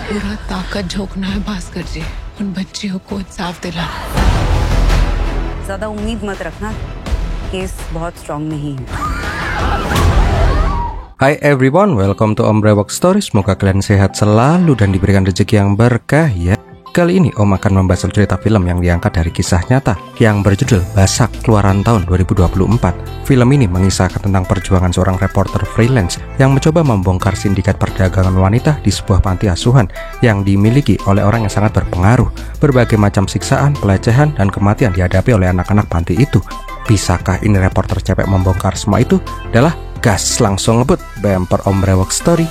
पूरा ताकत झोंकना है भास्कर जी, उन बच्चियों को इंसाफ दिलाना। ज्यादा उम्मीद मत रखना, केस बहुत स्ट्रांग नहीं है। Hi everyone, welcome to Om Brewok Story. Semoga kalian sehat selalu dan diberikan rezeki yang berkah ya. Kali ini Om akan membahas cerita film yang diangkat dari kisah nyata yang berjudul Basak, keluaran tahun 2024. Film ini mengisahkan tentang perjuangan seorang reporter freelance yang mencoba membongkar sindikat perdagangan wanita di sebuah panti asuhan yang dimiliki oleh orang yang sangat berpengaruh. Berbagai macam siksaan, pelecehan, dan kematian dihadapi oleh anak-anak panti itu. Bisakah ini reporter cewek membongkar semua itu? Adalah gas, langsung ngebut bumper Om Brewok Story.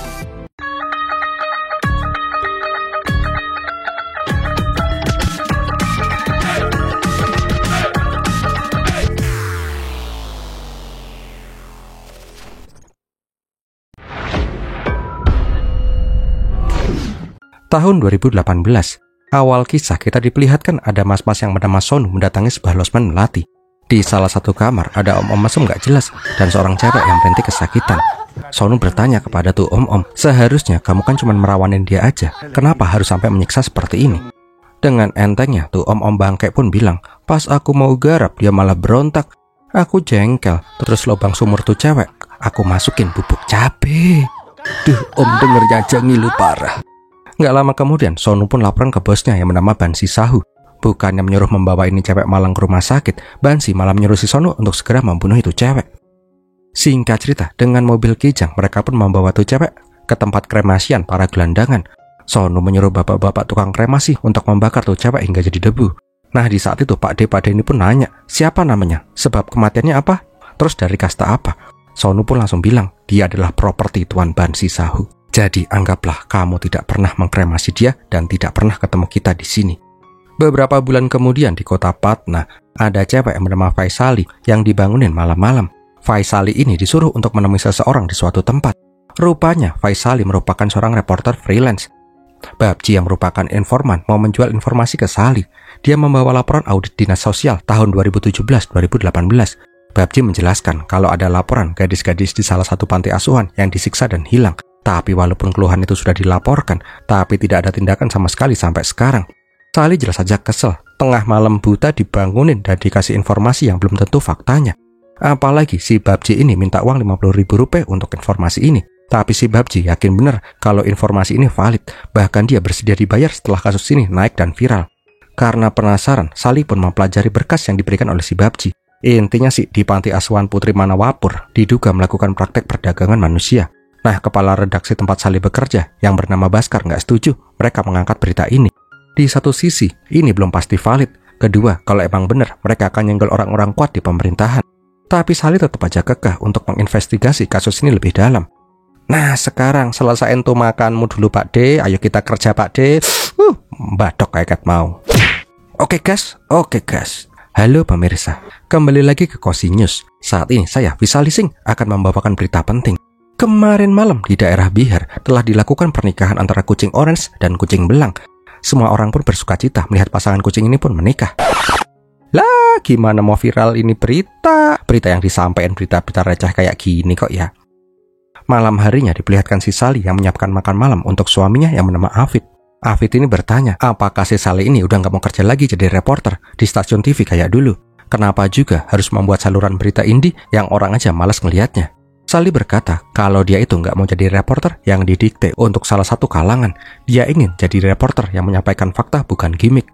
Tahun 2018, awal kisah kita diperlihatkan ada mas-mas yang bernama Sonu mendatangi sebuah losmen melati. Di salah satu kamar ada om-om mesum gak jelas dan seorang cewek yang berhenti kesakitan. Sonu bertanya kepada tuh om-om, seharusnya kamu kan cuma merawanin dia aja, kenapa harus sampai menyiksa seperti ini? Dengan entengnya tuh om-om bangke pun bilang, pas aku mau garap dia malah berontak. Aku jengkel, terus lubang sumur tuh cewek aku masukin bubuk cabe. Duh, om dengernya aja ngilu parah. Nggak lama kemudian, Sonu pun laporan ke bosnya yang bernama Bansi Sahu. Bukannya menyuruh membawa ini cewek malang ke rumah sakit, Bansi malah menyuruh si Sonu untuk segera membunuh itu cewek. Singkat cerita, dengan mobil kijang, mereka pun membawa tuh cewek ke tempat kremasian para gelandangan. Sonu menyuruh bapak-bapak tukang kremasi untuk membakar tuh cewek hingga jadi debu. Nah, di saat itu Pak D ini pun nanya, siapa namanya? Sebab kematiannya apa? Terus dari kasta apa? Sonu pun langsung bilang, dia adalah properti Tuan Bansi Sahu. Jadi anggaplah kamu tidak pernah mengkremasi dia dan tidak pernah ketemu kita di sini. Beberapa bulan kemudian di kota Patna, ada cewek yang bernama Faisali yang dibangunin malam-malam. Faisali ini disuruh untuk menemui seseorang di suatu tempat. Rupanya Faisali merupakan seorang reporter freelance. Babji yang merupakan informan mau menjual informasi ke Sali. Dia membawa laporan audit dinas sosial tahun 2017-2018. Babji menjelaskan kalau ada laporan gadis-gadis di salah satu panti asuhan yang disiksa dan hilang. Tapi walaupun keluhan itu sudah dilaporkan, tapi tidak ada tindakan sama sekali sampai sekarang. Sali jelas saja kesel, tengah malam buta dibangunin dan dikasih informasi yang belum tentu faktanya. Apalagi si Babji ini minta uang Rp50.000 untuk informasi ini. Tapi si Babji yakin benar kalau informasi ini valid, bahkan dia bersedia dibayar setelah kasus ini naik dan viral. Karena penasaran, Sali pun mempelajari berkas yang diberikan oleh si Babji. Intinya sih, di panti asuhan Putri Manawapur diduga melakukan praktek perdagangan manusia. Nah, kepala redaksi tempat Sali bekerja yang bernama Baskar nggak setuju mereka mengangkat berita ini. Di satu sisi, ini belum pasti valid. Kedua, kalau emang benar, mereka akan nyenggol orang-orang kuat di pemerintahan. Tapi Sali tetap aja kekeh untuk menginvestigasi kasus ini lebih dalam. Nah, sekarang selesain tuh makanmu dulu Pak D, ayo kita kerja Pak D. Badok kayak mau. Oke gas. Halo pemirsa, kembali lagi ke Kosi News. Saat ini saya Visalising akan membawakan berita penting. Kemarin malam di daerah Bihar telah dilakukan pernikahan antara kucing orange dan kucing belang. Semua orang pun bersukacita melihat pasangan kucing ini pun menikah. Lah, gimana mau viral ini berita? Berita yang disampaikan berita-berita receh kayak gini kok ya. Malam harinya diperlihatkan si Sali yang menyiapkan makan malam untuk suaminya yang bernama Afid. Afid ini bertanya, apakah si Sali ini udah gak mau kerja lagi jadi reporter di stasiun TV kayak dulu? Kenapa juga harus membuat saluran berita indie yang orang aja malas ngelihatnya? Sali berkata kalau dia itu nggak mau jadi reporter yang didikte untuk salah satu kalangan. Dia ingin jadi reporter yang menyampaikan fakta bukan gimmick.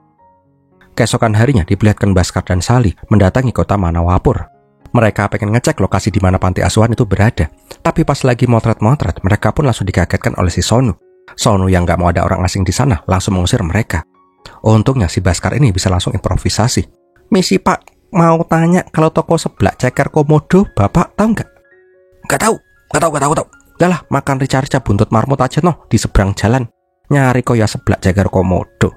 Keesokan harinya diperlihatkan Baskar dan Sali mendatangi kota Manawapur. Mereka pengen ngecek lokasi di mana panti asuhan itu berada. Tapi pas lagi motret-motret, mereka pun langsung dikagetkan oleh si Sonu. Sonu yang nggak mau ada orang asing di sana langsung mengusir mereka. Untungnya si Baskar ini bisa langsung improvisasi. Misi Pak, mau tanya kalau toko sebelah ceker komodo Bapak tahu nggak? Gak tahu. Udahlah, makan rica-rica buntut marmut aja noh di seberang jalan. Nyari koya seblak jagar komodo.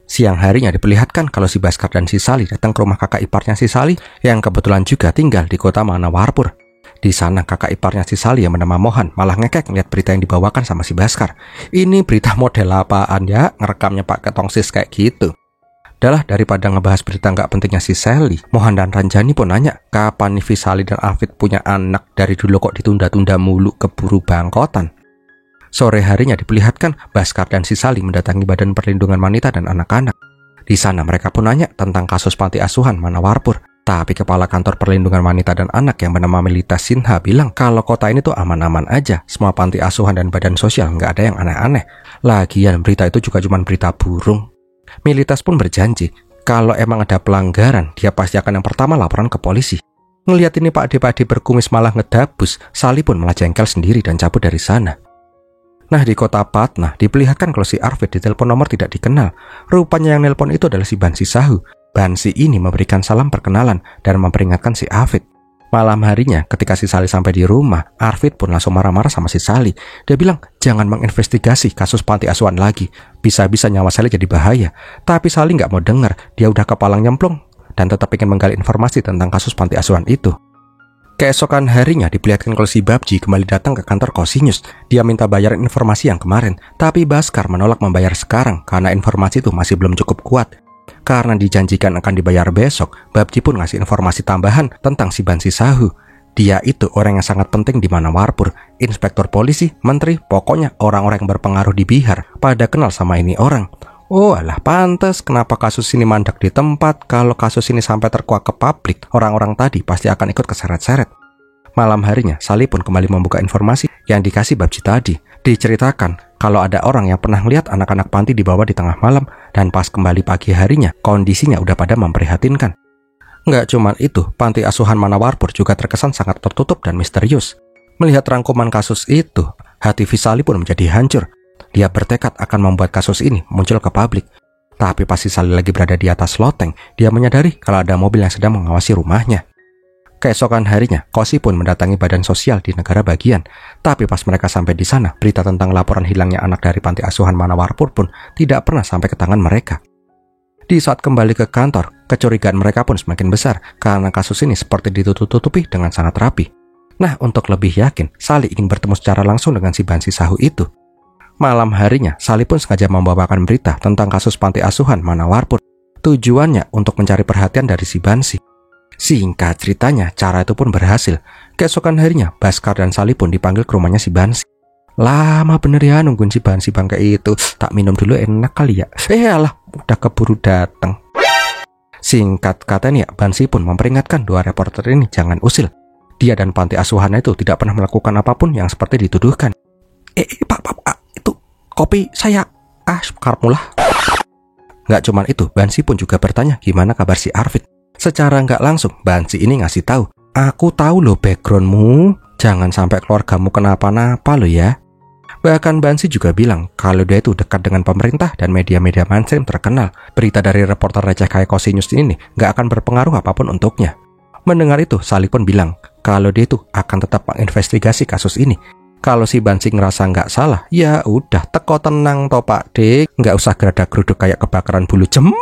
Siang harinya diperlihatkan kalau si Baskar dan si Sali datang ke rumah kakak iparnya si Sali yang kebetulan juga tinggal di kota Manawapur. Di sana kakak iparnya si Sali yang bernama Mohan malah ngekek ngeliat berita yang dibawakan sama si Baskar. Ini berita model apaan ya? Ngerekamnya pakai tongsis kayak gitu. Adalah daripada ngebahas berita nggak pentingnya si Sally, Mohan dan Ranjani pun nanya, kapan nih Visali dan Afid punya anak? Dari dulu kok ditunda-tunda mulu, keburu bangkotan. Sore harinya diperlihatkan Baskar dan si Sali mendatangi Badan Perlindungan Wanita dan Anak-anak. Di sana mereka pun nanya tentang kasus panti asuhan Manawarpur. Tapi kepala kantor perlindungan wanita dan anak yang bernama Melita Sinha bilang kalau kota ini tuh aman-aman aja. Semua panti asuhan dan badan sosial nggak ada yang aneh-aneh. Lagian berita itu juga cuma berita burung. Militas pun berjanji kalau emang ada pelanggaran, dia pasti akan yang pertama laporan ke polisi. Ngelihat ini Pak Ade berkumis malah ngedabus, Sali pun malah jengkel sendiri dan cabut dari sana. Nah, di kota Patna diperlihatkan kalau si Arvid ditelepon nomor tidak dikenal. Rupanya yang nelpon itu adalah si Bansi Sahu. Bansi ini memberikan salam perkenalan dan memperingatkan si Arvid. Malam harinya ketika si Sali sampai di rumah, Arvid pun langsung marah-marah sama si Sali. Dia bilang jangan menginvestigasi kasus panti asuhan lagi. Bisa-bisa nyawa Sali jadi bahaya. Tapi Sali nggak mau dengar, dia udah kepalang nyemplung dan tetap ingin menggali informasi tentang kasus panti asuhan itu. Keesokan harinya diperlihatkan kalau si Babji kembali datang ke kantor Kosinius. Dia minta bayaran informasi yang kemarin, tapi Baskar menolak membayar sekarang karena informasi itu masih belum cukup kuat. Karena dijanjikan akan dibayar besok, Babji pun ngasih informasi tambahan tentang si Bansi Sahu. Dia itu orang yang sangat penting di Manawarpur, inspektur polisi, menteri, pokoknya orang-orang yang berpengaruh di Bihar pada kenal sama ini orang. Oh alah, pantes kenapa kasus ini mandek di tempat. Kalau kasus ini sampai terkuak ke publik, orang-orang tadi pasti akan ikut keseret-seret. Malam harinya, Sali pun kembali membuka informasi yang dikasih Babji tadi. Diceritakan kalau ada orang yang pernah lihat anak-anak panti dibawa di tengah malam, dan pas kembali pagi harinya, kondisinya udah pada memprihatinkan. Nggak cuma itu, panti asuhan Manawarpur juga terkesan sangat tertutup dan misterius. Melihat rangkuman kasus itu, hati Sali pun menjadi hancur. Dia bertekad akan membuat kasus ini muncul ke publik. Tapi pas si Sali lagi berada di atas loteng, dia menyadari kalau ada mobil yang sedang mengawasi rumahnya. Keesokan harinya, Kosi pun mendatangi badan sosial di negara bagian. Tapi pas mereka sampai di sana, berita tentang laporan hilangnya anak dari panti asuhan Manawarpur pun tidak pernah sampai ke tangan mereka. Di saat kembali ke kantor, kecurigaan mereka pun semakin besar karena kasus ini seperti ditutup-tutupi dengan sangat rapi. Nah, untuk lebih yakin, Sali ingin bertemu secara langsung dengan si Bansi Sahu itu. Malam harinya, Sali pun sengaja membawakan berita tentang kasus panti asuhan Manawarpur. Tujuannya untuk mencari perhatian dari si Bansi. Singkat ceritanya, cara itu pun berhasil. Keesokan harinya, Baskar dan Sali pun dipanggil ke rumahnya si Bansi. Lama bener ya nungguin si Bansi bangke itu. Tak minum dulu enak kali ya. Alah, udah keburu datang. Singkat katanya, Bansi pun memperingatkan dua reporter ini jangan usil. Dia dan panti asuhan itu tidak pernah melakukan apapun yang seperti dituduhkan. Pak, itu kopi saya. Karmulah. Nggak cuma itu, Bansi pun juga bertanya gimana kabar si Arvid. Secara nggak langsung, Bansi ini ngasih tahu, aku tahu loh backgroundmu, jangan sampai keluargamu kenapa-napa lo ya. Bahkan Bansi juga bilang kalau dia itu dekat dengan pemerintah dan media-media mainstream terkenal. Berita dari reporter receh kayak Kosinius ini nggak akan berpengaruh apapun untuknya. Mendengar itu, Sali pun bilang kalau dia itu akan tetap menginvestigasi kasus ini. Kalau si Bansi ngerasa nggak salah, ya udah teko tenang toh Pak Dik, nggak usah geradak-geruduk kayak kebakaran bulu jempol.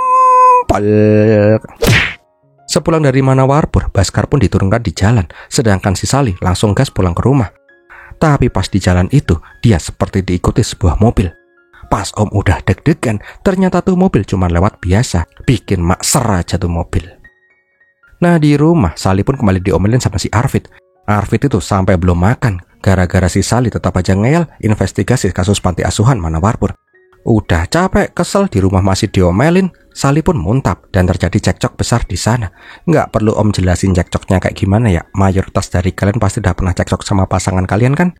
Sepulang dari Manawarpur, Baskar pun diturunkan di jalan, sedangkan si Sali langsung gas pulang ke rumah. Tapi pas di jalan itu, dia seperti diikuti sebuah mobil. Pas Om udah deg-degan, ternyata tuh mobil cuma lewat biasa, bikin makser aja tuh mobil. Nah di rumah, Sali pun kembali diomelin sama si Arvid. Arvid itu sampai belum makan, gara-gara si Sali tetap aja ngeyel investigasi kasus panti asuhan Manawarpur. Udah capek, kesel di rumah masih diomelin, Sali pun muntap dan terjadi cekcok besar di sana. Nggak perlu Om jelasin cekcoknya kayak gimana ya, mayoritas dari kalian pasti udah pernah cekcok sama pasangan kalian kan?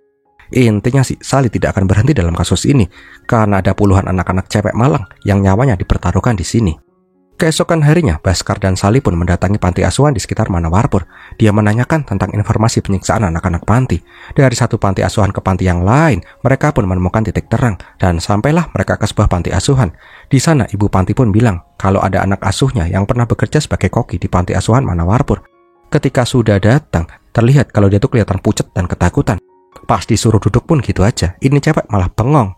Intinya sih, Sali tidak akan berhenti dalam kasus ini, karena ada puluhan anak-anak cewek malang yang nyawanya dipertaruhkan di sini. Keesokan harinya, Baskar dan Sali pun mendatangi panti asuhan di sekitar Manawarpur. Dia menanyakan tentang informasi penyiksaan anak-anak panti. Dari satu panti asuhan ke panti yang lain, mereka pun menemukan titik terang, dan sampailah mereka ke sebuah panti asuhan. Di sana, ibu panti pun bilang kalau ada anak asuhnya yang pernah bekerja sebagai koki di panti asuhan Manawarpur. Ketika sudah datang, terlihat kalau dia tuh kelihatan pucat dan ketakutan. Pas disuruh duduk pun gitu aja, ini cewek malah bengong.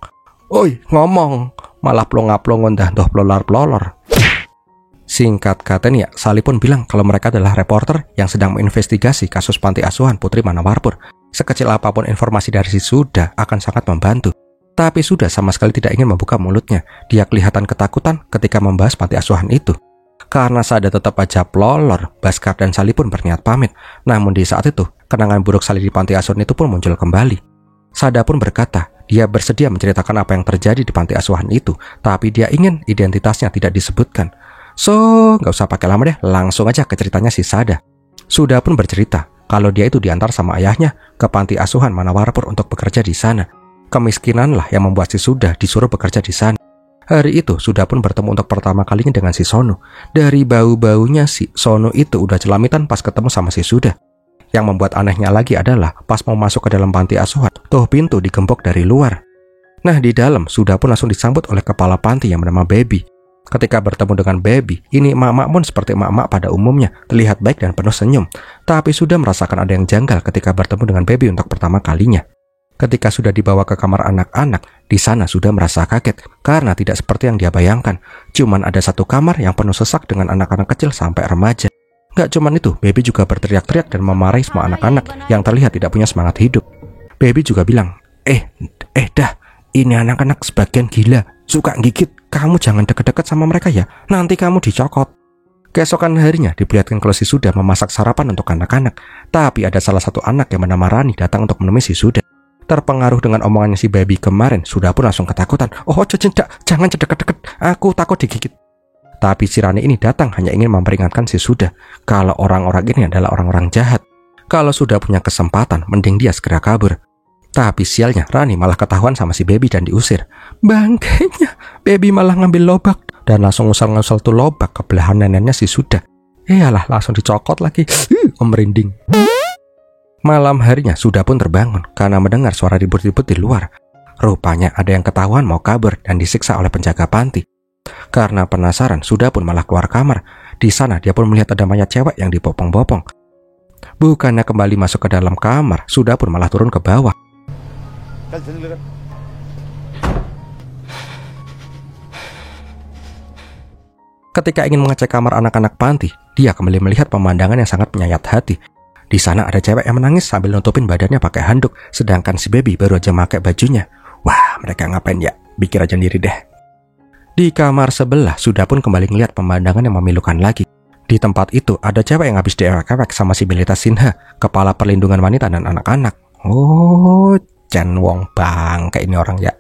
Oi, ngomong, malah plonga-plongon dah doh pelolor-pelolor. Singkat katanya, Sali pun bilang kalau mereka adalah reporter yang sedang menginvestigasi kasus panti asuhan Putri Manawarpur. Sekecil apapun informasi dari si Suda akan sangat membantu. Tapi Suda sama sekali tidak ingin membuka mulutnya. Dia kelihatan ketakutan ketika membahas panti asuhan itu. Karena Sada tetap aja pelolor, Baskar dan Sali pun berniat pamit. Namun di saat itu, kenangan buruk Sali di panti asuhan itu pun muncul kembali. Sada pun berkata, Dia bersedia menceritakan apa yang terjadi di panti asuhan itu, tapi dia ingin identitasnya tidak disebutkan. So, nggak usah pakai lama deh, langsung aja ke ceritanya si Sada. Sudah pun bercerita kalau dia itu diantar sama ayahnya ke panti asuhan Manawarapur untuk bekerja di sana. Kemiskinanlah yang membuat si Suda disuruh bekerja di sana. Hari itu Suda pun bertemu untuk pertama kalinya dengan si Sono. Dari bau-baunya si Sono itu udah celamitan pas ketemu sama si Suda. Yang membuat anehnya lagi adalah pas mau masuk ke dalam panti asuhan, tuh pintu digembok dari luar. Nah, di dalam Suda pun langsung disambut oleh kepala panti yang bernama Baby. Ketika bertemu dengan Baby, ini emak-emak pun seperti emak-emak pada umumnya, terlihat baik dan penuh senyum. Tapi Suda merasakan ada yang janggal ketika bertemu dengan Baby untuk pertama kalinya. Ketika sudah dibawa ke kamar anak-anak, di sana Suda merasa kaget karena tidak seperti yang dia bayangkan. Cuman ada satu kamar yang penuh sesak dengan anak-anak kecil sampai remaja. Gak cuman itu, Baby juga berteriak-teriak dan memarahi semua anak-anak yang terlihat tidak punya semangat hidup. Baby juga bilang, dah, ini anak-anak sebagian gila, suka gigit. Kamu jangan deket-deket sama mereka ya, nanti kamu dicokot. Keesokan harinya diperlihatkan kalau si Suda memasak sarapan untuk anak-anak. Tapi ada salah satu anak yang bernama Rani datang untuk menemui si Suda. Terpengaruh dengan omongannya si Baby kemarin, Suda pun langsung ketakutan. Oh, jangan deket-deket, aku takut digigit. Tapi si Rani ini datang hanya ingin memperingatkan si Suda kalau orang-orang ini adalah orang-orang jahat. Kalau sudah punya kesempatan, mending dia segera kabur. Tapi sialnya, Rani malah ketahuan sama si Baby dan diusir. Bangkainya, Baby malah ngambil lobak dan langsung ngusal-ngusal tuh lobak ke belahan neneknya si Suda. Iyalah, langsung dicokot lagi. Merinding. Malam harinya Suda pun terbangun karena mendengar suara ribut-ribut di luar. Rupanya ada yang ketahuan mau kabur dan disiksa oleh penjaga panti. Karena penasaran, Suda pun malah keluar kamar. Di sana dia pun melihat ada mayat cewek yang dipopong-popong. Bukannya kembali masuk ke dalam kamar, Suda pun malah turun ke bawah. Ketika ingin mengecek kamar anak-anak panti, dia kembali melihat pemandangan yang sangat menyayat hati. Di sana ada cewek yang menangis sambil nutupin badannya pakai handuk, sedangkan si Baby baru aja pakai bajunya. Wah, mereka ngapain ya? Pikir aja sendiri deh. Di kamar sebelah, Suda pun kembali melihat pemandangan yang memilukan lagi. Di tempat itu ada cewek yang habis diewek-ewek sama si Belita Sinha, kepala perlindungan wanita dan anak-anak. Oh, Chan Wong bang, kayak ini orang ya.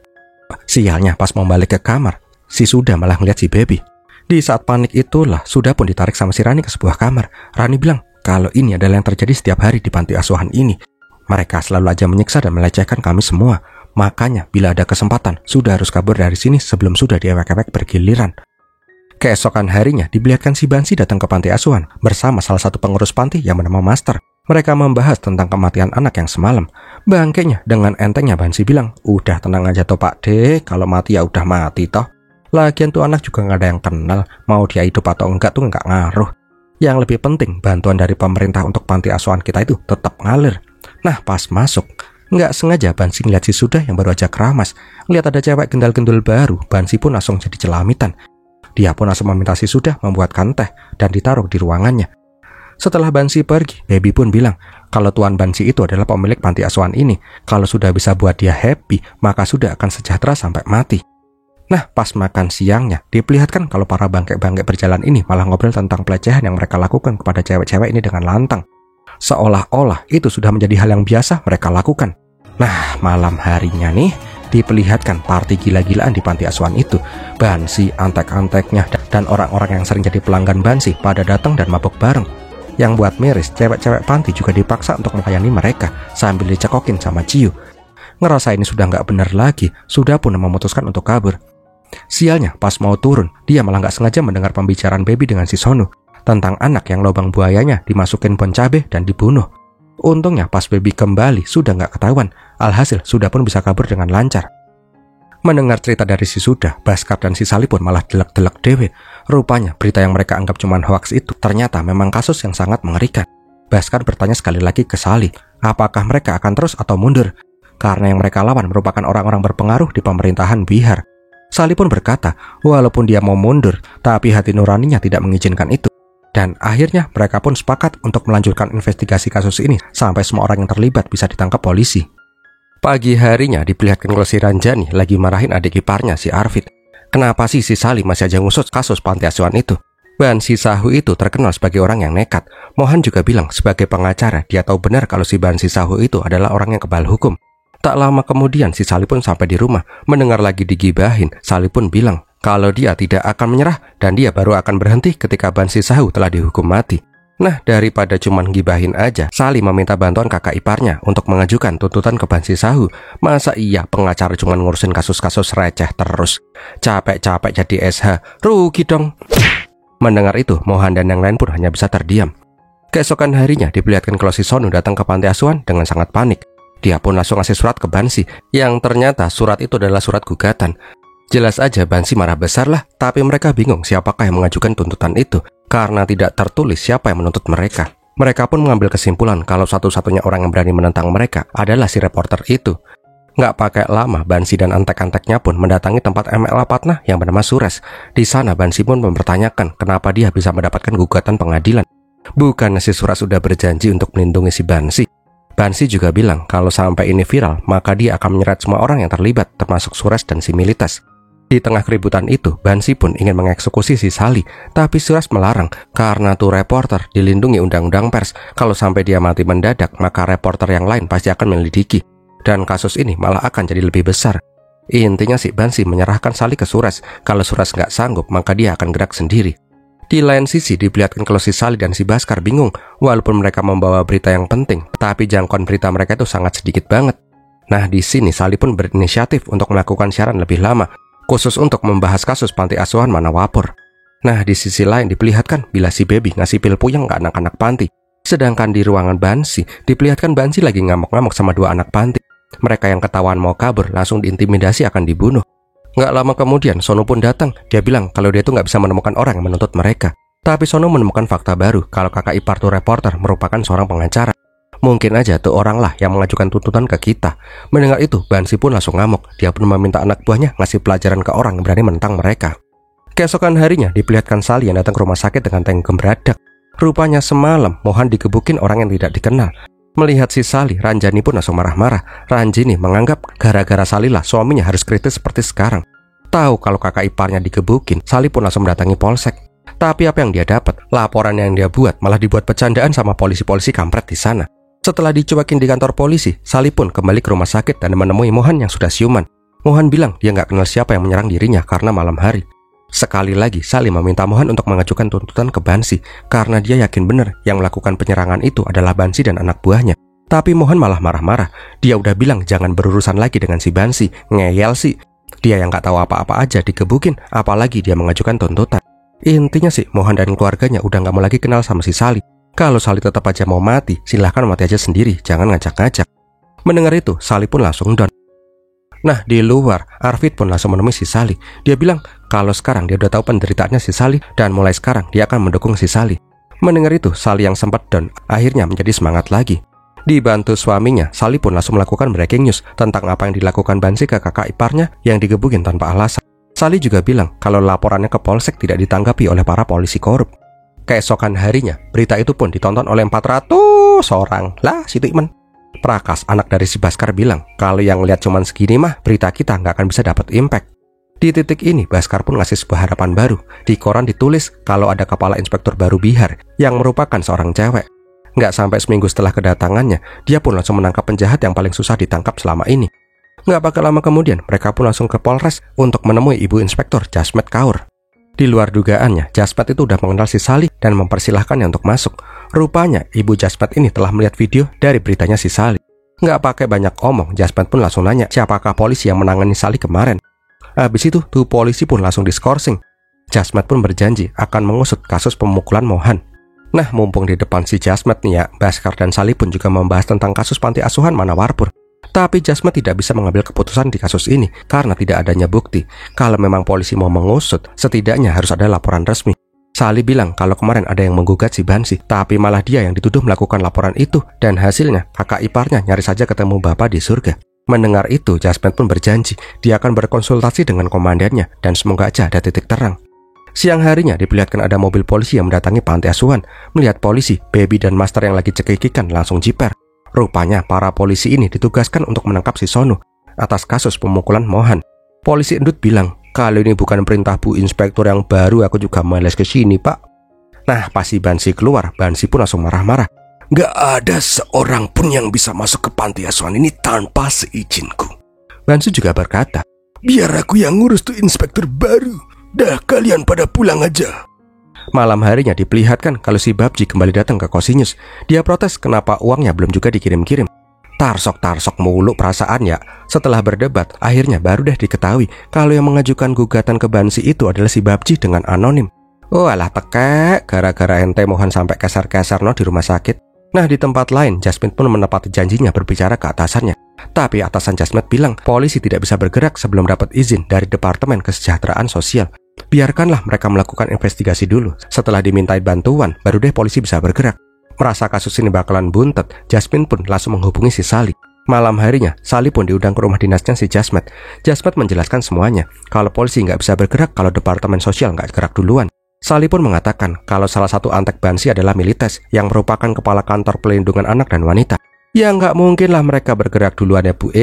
Sialnya pas mau balik ke kamar, si Suda malah ngeliat si Baby. Di saat panik itulah, Suda pun ditarik sama si Rani ke sebuah kamar. Rani bilang, kalau ini adalah yang terjadi setiap hari di panti asuhan ini. Mereka selalu aja menyiksa dan melecehkan kami semua. Makanya bila ada kesempatan, Suda harus kabur dari sini sebelum Suda diewek-ewek bergiliran. Keesokan harinya diperlihatkan si Bansi datang ke panti asuhan bersama salah satu pengurus panti yang bernama Master. Mereka membahas tentang kematian anak yang semalam. Bangkainya dengan entengnya Bansi bilang, udah tenang aja toh Pak De, kalau mati ya udah mati toh. Lagian tuh anak juga gak ada yang kenal, mau dia hidup atau enggak tuh enggak ngaruh. Yang lebih penting, bantuan dari pemerintah untuk panti asuhan kita itu tetap ngalir. Nah, pas masuk, nggak sengaja Bansi ngeliat si Suda yang baru aja keramas. Lihat ada cewek gendal-gendul baru, Bansi pun langsung jadi celamitan. Dia pun langsung meminta si Suda membuatkan teh dan ditaruh di ruangannya. Setelah Bansi pergi, Baby pun bilang kalau Tuan Bansi itu adalah pemilik panti asuhan ini. Kalau sudah bisa buat dia happy, maka sudah akan sejahtera sampai mati. Nah, pas makan siangnya, diperlihatkan kalau para bangke-bangke berjalan ini malah ngobrol tentang pelecehan yang mereka lakukan kepada cewek-cewek ini dengan lantang. Seolah-olah itu sudah menjadi hal yang biasa mereka lakukan. Nah, malam harinya nih, diperlihatkan party gila-gilaan di panti asuhan itu. Bansi, antek-anteknya, dan orang-orang yang sering jadi pelanggan Bansi pada datang dan mabuk bareng. Yang buat miris, cewek-cewek panti juga dipaksa untuk melayani mereka sambil dicekokin sama Ciu. Ngerasa ini sudah nggak benar lagi, Suda pun memutuskan untuk kabur. Sialnya, pas mau turun, dia malah nggak sengaja mendengar pembicaraan Baby dengan si Sonu tentang anak yang lubang buayanya dimasukin pohon cabe dan dibunuh. Untungnya pas Baby kembali, sudah nggak ketahuan. Alhasil, Suda pun bisa kabur dengan lancar. Mendengar cerita dari si Suda, Baskar dan si Sali pun malah delek-delek dewe. Rupanya, berita yang mereka anggap cuma hoaks itu ternyata memang kasus yang sangat mengerikan. Baskar bertanya sekali lagi ke Sali, apakah mereka akan terus atau mundur? Karena yang mereka lawan merupakan orang-orang berpengaruh di pemerintahan Bihar. Sali pun berkata, walaupun dia mau mundur, tapi hati nuraninya tidak mengizinkan itu. Dan akhirnya mereka pun sepakat untuk melanjutkan investigasi kasus ini sampai semua orang yang terlibat bisa ditangkap polisi. Pagi harinya diperlihatkan kalau si Ranjani lagi marahin adik iparnya si Arvid. Kenapa sih si Sali masih aja ngusut kasus panti asuhan itu? Dan si Sahu itu terkenal sebagai orang yang nekat. Mohan juga bilang sebagai pengacara dia tahu benar kalau si Bansi Sahu itu adalah orang yang kebal hukum. Tak lama kemudian si Sally pun sampai di rumah, mendengar lagi digibahin. Sally pun bilang kalau dia tidak akan menyerah dan dia baru akan berhenti ketika Bansi Sahu telah dihukum mati. Nah, daripada cuman gibahin aja, Sally meminta bantuan kakak iparnya untuk mengajukan tuntutan ke Bansi Sahu. Masa iya pengacara cuman ngurusin kasus-kasus receh terus? Capek-capek jadi SH, rugi dong. Mendengar itu, Mohan dan yang lain pun hanya bisa terdiam. Keesokan harinya diperlihatkan kalau si Sonu datang ke panti asuhan dengan sangat panik. Dia pun langsung ngasih surat ke Bansi, yang ternyata surat itu adalah surat gugatan. Jelas aja Bansi marah besar lah, tapi mereka bingung siapakah yang mengajukan tuntutan itu, karena tidak tertulis siapa yang menuntut mereka. Mereka pun mengambil kesimpulan kalau satu-satunya orang yang berani menentang mereka adalah si reporter itu. Nggak pakai lama, Bansi dan antek-anteknya pun mendatangi tempat ML Patna yang bernama Sures. Di sana Bansi pun mempertanyakan kenapa dia bisa mendapatkan gugatan pengadilan. Bukannya si Sures sudah berjanji untuk melindungi si Bansi. Bansi juga bilang kalau sampai ini viral, maka dia akan menyeret semua orang yang terlibat, termasuk Sures dan si Militas. Di tengah keributan itu, Bansi pun ingin mengeksekusi si Sally, tapi Sures melarang karena tuh reporter dilindungi undang-undang pers. Kalau sampai dia mati mendadak, maka reporter yang lain pasti akan menyelidiki, dan kasus ini malah akan jadi lebih besar. Intinya si Bansi menyerahkan Sally ke Sures. Kalau Sures nggak sanggup, maka dia akan gerak sendiri. Di lain sisi diperlihatkan kalau si Sally dan si Baskar bingung, walaupun mereka membawa berita yang penting, tapi jangkauan berita mereka itu sangat sedikit banget. Nah, di sini Sally pun berinisiatif untuk melakukan siaran lebih lama, khusus untuk membahas kasus panti asuhan Manawapur. Nah, di sisi lain diperlihatkan bila si Baby ngasih pil puyeng ke anak-anak panti. Sedangkan di ruangan Bansi, diperlihatkan Bansi lagi ngamuk-ngamuk sama dua anak panti. Mereka yang ketahuan mau kabur langsung diintimidasi akan dibunuh. Nggak lama kemudian, Sonu pun datang. Dia bilang kalau dia tuh nggak bisa menemukan orang yang menuntut mereka. Tapi Sonu menemukan fakta baru kalau kakak ipar tuh reporter merupakan seorang pengacara. Mungkin aja tuh orang lah yang mengajukan tuntutan ke kita. Mendengar itu, Bansi pun langsung ngamuk. Dia pun meminta anak buahnya ngasih pelajaran ke orang yang berani menentang mereka. Keesokan harinya diperlihatkan Sally yang datang ke rumah sakit dengan tank gembradak. Rupanya semalam Mohan digebukin orang yang tidak dikenal. Melihat si Sally, Ranjani pun langsung marah-marah. Ranjani menganggap gara-gara Sally lah suaminya harus kritis seperti sekarang. Tahu kalau kakak iparnya digebukin, Sally pun langsung mendatangi polsek. Tapi apa yang dia dapat? Laporan yang dia buat malah dibuat bercandaan sama polisi-polisi kampret di sana. Setelah dicuekin di kantor polisi, Sally pun kembali ke rumah sakit dan menemui Mohan yang sudah siuman. Mohan bilang dia nggak kenal siapa yang menyerang dirinya karena malam hari. Sekali lagi, Sally meminta Mohan untuk mengajukan tuntutan ke Bansi karena dia yakin benar yang melakukan penyerangan itu adalah Bansi dan anak buahnya. Tapi Mohan malah marah-marah. Dia udah bilang jangan berurusan lagi dengan si Bansi. Ngeyel sih. Dia yang nggak tahu apa-apa aja digebukin, apalagi dia mengajukan tuntutan. Intinya sih, Mohan dan keluarganya udah nggak mau lagi kenal sama si Sally. Kalau Sally tetap aja mau mati, silahkan mati aja sendiri, jangan ngajak-ngajak. Mendengar itu, Sally pun langsung down. Nah, di luar, Arvid pun langsung menemui si Sally. Dia bilang kalau sekarang dia udah tahu penderitaannya si Sally dan mulai sekarang dia akan mendukung si Sally. Mendengar itu, Sally yang sempat down akhirnya menjadi semangat lagi. Dibantu suaminya, Sally pun langsung melakukan breaking news tentang apa yang dilakukan Bansi ke kakak iparnya yang digebukin tanpa alasan. Sally juga bilang kalau laporannya ke polsek tidak ditanggapi oleh para polisi korup. Keesokan harinya, berita itu pun ditonton oleh 400 orang. Lah, si Iman. Prakas, anak dari si Baskar bilang, kalau yang lihat cuman segini mah, berita kita nggak akan bisa dapat impact. Di titik ini, Baskar pun ngasih sebuah harapan baru. Di koran ditulis kalau ada kepala inspektur baru Bihar, yang merupakan seorang cewek. Nggak sampai seminggu setelah kedatangannya, dia pun langsung menangkap penjahat yang paling susah ditangkap selama ini. Nggak bakal lama kemudian, mereka pun langsung ke Polres untuk menemui Ibu Inspektur Jasmet Kaur. Di luar dugaannya, Jasmet itu udah mengenal si Sally dan mempersilahkannya untuk masuk. Rupanya, Ibu Jasmet ini telah melihat video dari beritanya si Sally. Nggak pakai banyak omong, Jasmet pun langsung nanya siapakah polisi yang menangani Sally kemarin. Habis itu, tuh polisi pun langsung diskorsing. Jasmet pun berjanji akan mengusut kasus pemukulan Mohan. Nah, mumpung di depan si Jasmet nih ya, Baskar dan Sally pun juga membahas tentang kasus panti asuhan Manawarpur. Tapi Jasmet tidak bisa mengambil keputusan di kasus ini karena tidak adanya bukti. Kalau memang polisi mau mengusut, setidaknya harus ada laporan resmi. Sally bilang kalau kemarin ada yang menggugat si Bansi, tapi malah dia yang dituduh melakukan laporan itu, dan hasilnya kakak iparnya nyaris saja ketemu bapak di surga. Mendengar itu, Jasmet pun berjanji dia akan berkonsultasi dengan komandannya dan semoga aja ada titik terang. Siang harinya diperlihatkan ada mobil polisi yang mendatangi panti asuhan. Melihat polisi, Baby dan Master yang lagi cekikikan langsung jiper. Rupanya para polisi ini ditugaskan untuk menangkap si Sonu atas kasus pemukulan Mohan. Polisi endut bilang, kalau ini bukan perintah Bu Inspektur yang baru, aku juga males ke sini, Pak. Nah, pas si Bansi keluar, Bansi pun langsung marah-marah. Nggak ada seorang pun yang bisa masuk ke panti asuhan ini tanpa seizinku. Bansu juga berkata, biar aku yang ngurus tuh inspektur baru. Dah kalian pada pulang aja. Malam harinya diperlihatkan kalau si Babji kembali datang ke Kosinyus. Dia protes kenapa uangnya belum juga dikirim-kirim. Tarsok mulu perasaannya. Setelah berdebat, akhirnya baru deh diketahui kalau yang mengajukan gugatan ke Bansi itu adalah si Babji dengan anonim. Oh alah tekek, gara-gara ente mohon sampai kasar-kasar no di rumah sakit. Nah di tempat lain, Jasmine pun menepati janjinya berbicara ke atasannya. Tapi atasan Jasmine bilang polisi tidak bisa bergerak sebelum dapat izin dari Departemen Kesejahteraan Sosial. Biarkanlah mereka melakukan investigasi dulu. Setelah dimintai bantuan, baru deh polisi bisa bergerak. Merasa kasus ini bakalan buntet, Jasmine pun langsung menghubungi si Sally. Malam harinya, Sally pun diundang ke rumah dinasnya si Jasmine. Jasmine menjelaskan semuanya, kalau polisi nggak bisa bergerak kalau Departemen Sosial nggak gerak duluan. Sally pun mengatakan kalau salah satu antek Bansi adalah Milites yang merupakan kepala kantor pelindungan anak dan wanita. Ya nggak mungkin lah mereka bergerak duluan ya Bu.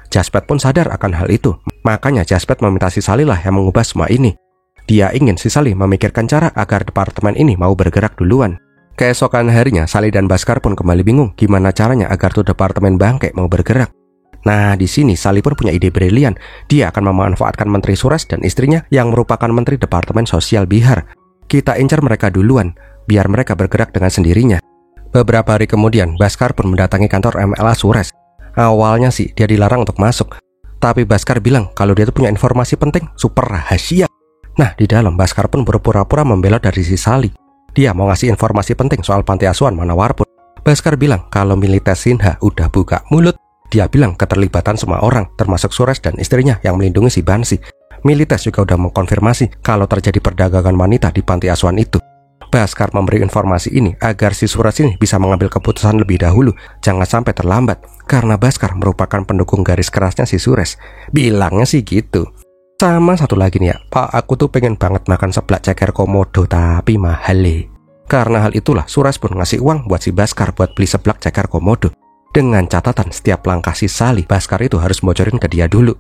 Jasper pun sadar akan hal itu. Makanya Jasper meminta si Sally lah yang mengubah semua ini. Dia ingin si Sally memikirkan cara agar departemen ini mau bergerak duluan. Keesokan harinya, Sally dan Baskar pun kembali bingung gimana caranya agar tuh departemen bangke mau bergerak. Nah, di sini Sally pun punya ide brilian. Dia akan memanfaatkan Menteri Sures dan istrinya yang merupakan Menteri Departemen Sosial Bihar. Kita incar mereka duluan, biar mereka bergerak dengan sendirinya. Beberapa hari kemudian, Baskar pun mendatangi kantor MLA Sures. Awalnya sih dia dilarang untuk masuk, tapi Baskar bilang kalau dia tuh punya informasi penting, super rahasia. Nah, di dalam Baskar pun berpura-pura membelot dari si Sally. Dia mau ngasih informasi penting soal panti asuhan Manawarpur. Baskar bilang kalau Milites Sinha udah buka mulut. Dia bilang keterlibatan semua orang, termasuk Sures dan istrinya yang melindungi si Bansi. Milites juga udah mengkonfirmasi kalau terjadi perdagangan wanita di panti asuhan itu. Baskar memberi informasi ini agar si Sures ini bisa mengambil keputusan lebih dahulu, jangan sampai terlambat, karena Baskar merupakan pendukung garis kerasnya si Sures. Bilangnya sih gitu. Sama satu lagi nih ya, Pak, aku tuh pengen banget makan seblak ceker komodo, tapi mahal. Karena hal itulah Sures pun ngasih uang buat si Baskar buat beli seblak ceker komodo. Dengan catatan setiap langkah si Sally, Baskar itu harus bocorin ke dia dulu.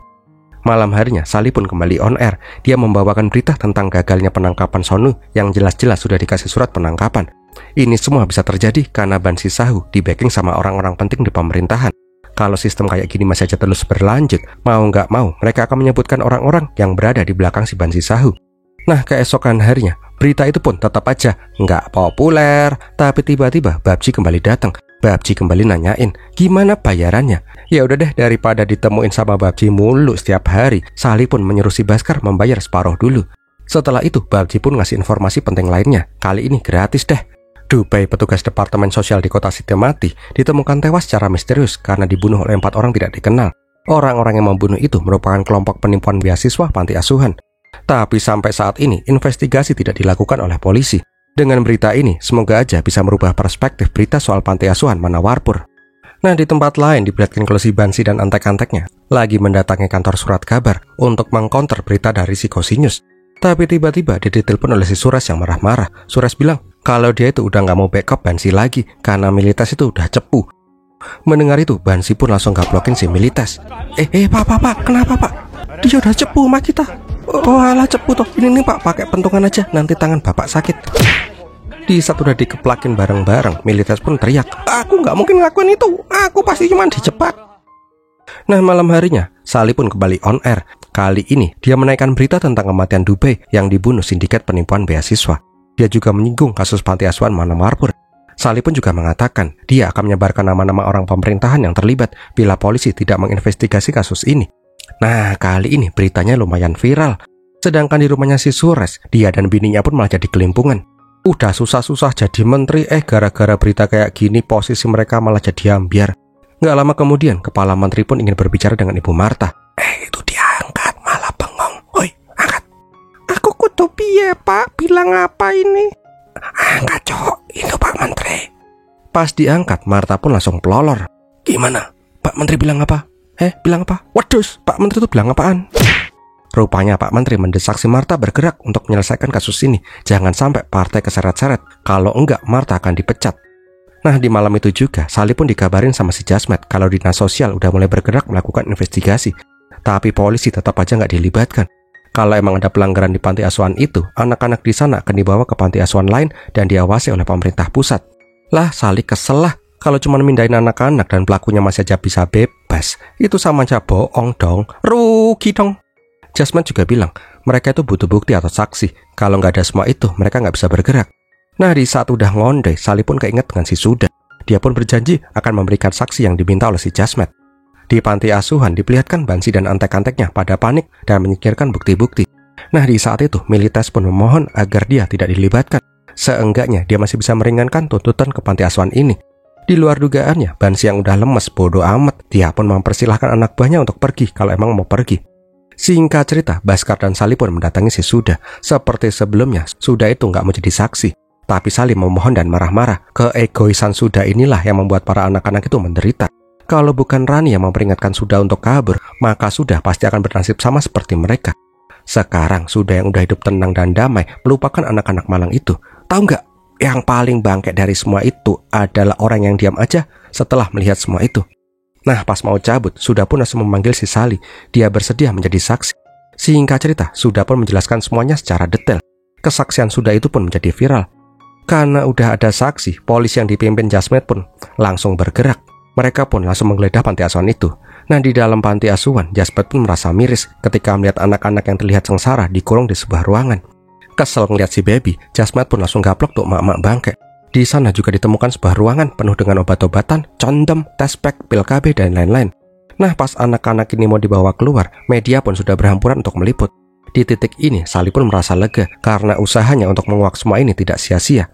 Malam harinya, Sally pun kembali on air. Dia membawakan berita tentang gagalnya penangkapan Sonu yang jelas-jelas sudah dikasih surat penangkapan. Ini semua bisa terjadi karena Bansi Sahu di backing sama orang-orang penting di pemerintahan. Kalau sistem kayak gini masih aja terus berlanjut, mau nggak mau mereka akan menyebutkan orang-orang yang berada di belakang si Bansi Sahu. Nah, keesokan harinya, berita itu pun tetap aja nggak populer. Tapi tiba-tiba Babji kembali datang. Babji kembali nanyain gimana bayarannya. Ya udah deh, daripada ditemuin sama Babji mulu setiap hari, Sally pun menyuruh si Baskar membayar separuh dulu. Setelah itu Babji pun ngasih informasi penting lainnya. Kali ini gratis deh. Dubai, petugas Departemen Sosial di kota Sitemati, ditemukan tewas secara misterius karena dibunuh oleh 4 orang tidak dikenal. Orang-orang yang membunuh itu merupakan kelompok penipuan beasiswa panti asuhan. Tapi sampai saat ini investigasi tidak dilakukan oleh polisi. Dengan berita ini, semoga aja bisa merubah perspektif berita soal panti asuhan Manawarpur. Nah, di tempat lain diperlihatkan kalau si Bansi dan antek-anteknya lagi mendatangi kantor surat kabar untuk mengkonter berita dari si Kosinyus. Tapi tiba-tiba dia ditelepon oleh si Sures yang marah-marah. Sures bilang kalau dia itu udah nggak mau backup Bansi lagi karena Milites itu udah cepu. Mendengar itu, Bansi pun langsung gaplokin si Milites. Pak, kenapa Pak? Dia udah cepu sama kita. Oh alah, cepu toh. Ini nih Pak, pakai pentungan aja, nanti tangan Bapak sakit. Di saat udah dikeplakin bareng-bareng, Milites pun teriak, aku nggak mungkin ngelakuin itu, aku pasti cuma dicepat. Nah, malam harinya, Sally pun kembali on air. Kali ini, dia menaikkan berita tentang kematian Dubai yang dibunuh sindikat penipuan beasiswa. Dia juga menyinggung kasus panti asuhan Manawarpur. Sally pun juga mengatakan, dia akan menyebarkan nama-nama orang pemerintahan yang terlibat bila polisi tidak menginvestigasi kasus ini. Nah, kali ini beritanya lumayan viral. Sedangkan di rumahnya si Sures, dia dan bininya pun malah jadi kelimpungan. Udah susah-susah jadi menteri, gara-gara berita kayak gini posisi mereka malah jadi ambyar. Nggak lama kemudian, kepala menteri pun ingin berbicara dengan Ibu Marta. Itu diangkat, malah bengong. Woi, angkat. Aku kudu piye, Pak? Bilang apa ini? Angkat, Cok. Itu Pak Menteri. Pas diangkat, Marta pun langsung pelolor. Gimana? Pak Menteri bilang apa? Bilang apa? Waduh, Pak Menteri itu bilang apaan? Rupanya Pak Menteri mendesak si Marta bergerak untuk menyelesaikan kasus ini. Jangan sampai partai keseret-seret. Kalau enggak, Marta akan dipecat. Nah, di malam itu juga, Sally pun dikabarin sama si Jasmet kalau dinas sosial udah mulai bergerak melakukan investigasi. Tapi polisi tetap aja nggak dilibatkan. Kalau emang ada pelanggaran di panti asuhan itu, anak-anak di sana akan dibawa ke panti asuhan lain dan diawasi oleh pemerintah pusat. Lah Sally kesel lah. Kalau cuma mindahin anak-anak dan pelakunya masih aja bisa bebas, itu sama aja bohong dong, rugi dong. Jasmine juga bilang, mereka itu butuh bukti atau saksi. Kalau nggak ada semua itu, mereka nggak bisa bergerak. Nah, di saat udah ngondek, Sally pun keinget dengan si Suda. Dia pun berjanji akan memberikan saksi yang diminta oleh si Jasmine. Di panti asuhan diperlihatkan Bansi dan antek-anteknya pada panik dan menyingkirkan bukti-bukti. Nah, di saat itu, Milites pun memohon agar dia tidak dilibatkan. Seenggaknya, dia masih bisa meringankan tuntutan ke panti asuhan ini. Di luar dugaannya, Bansi yang udah lemes bodoh amat, dia pun mempersilahkan anak buahnya untuk pergi kalau emang mau pergi. Singkat cerita, Bhaskar dan Sally pun mendatangi si Suda. Seperti sebelumnya, Suda itu nggak mau jadi saksi. Tapi Sally memohon dan marah-marah. Keegoisan Suda inilah yang membuat para anak-anak itu menderita. Kalau bukan Rani yang memperingatkan Suda untuk kabur, maka Suda pasti akan bernasib sama seperti mereka. Sekarang Suda yang udah hidup tenang dan damai melupakan anak-anak malang itu. Tahu nggak? Yang paling bangke dari semua itu adalah orang yang diam aja setelah melihat semua itu. Nah, pas mau cabut, Suda pun langsung memanggil si Sally. Dia bersedia menjadi saksi. Singkat cerita, Suda pun menjelaskan semuanya secara detail. Kesaksian Suda itu pun menjadi viral. Karena udah ada saksi, polisi yang dipimpin Jasmine pun langsung bergerak. Mereka pun langsung menggeledah panti asuhan itu. Nah, di dalam panti asuhan, Jasmine pun merasa miris ketika melihat anak-anak yang terlihat sengsara dikurung di sebuah ruangan. Kesel ngeliat si baby, Jasmine pun langsung gaplok tuh mak-mak bangke. Di sana juga ditemukan sebuah ruangan penuh dengan obat-obatan, condom, tespek, pil KB, dan lain-lain. Nah, pas anak-anak ini mau dibawa keluar, media pun sudah berhamburan untuk meliput. Di titik ini, Sally pun merasa lega karena usahanya untuk menguak semua ini tidak sia-sia.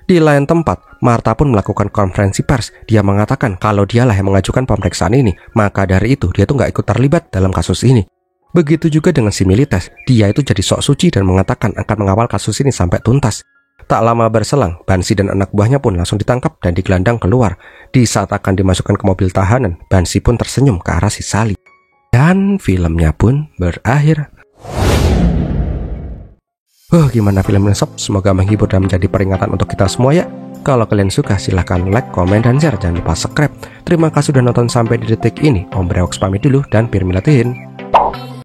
Di lain tempat, Martha pun melakukan konferensi pers. Dia mengatakan kalau dialah yang mengajukan pemeriksaan ini, maka dari itu dia tuh nggak ikut terlibat dalam kasus ini. Begitu juga dengan si Milites, dia itu jadi sok suci dan mengatakan akan mengawal kasus ini sampai tuntas. Tak lama berselang, Bansi dan anak buahnya pun langsung ditangkap dan digelandang keluar. Di saat akan dimasukkan ke mobil tahanan, Bansi pun tersenyum ke arah si Sally. Dan filmnya pun berakhir. Gimana filmnya sob? Semoga menghibur dan menjadi peringatan untuk kita semua ya. Kalau kalian suka silahkan like, komen, dan share. Jangan lupa subscribe. Terima kasih sudah nonton sampai di detik ini. Om Brewoks pamit dulu dan Pirmilatin.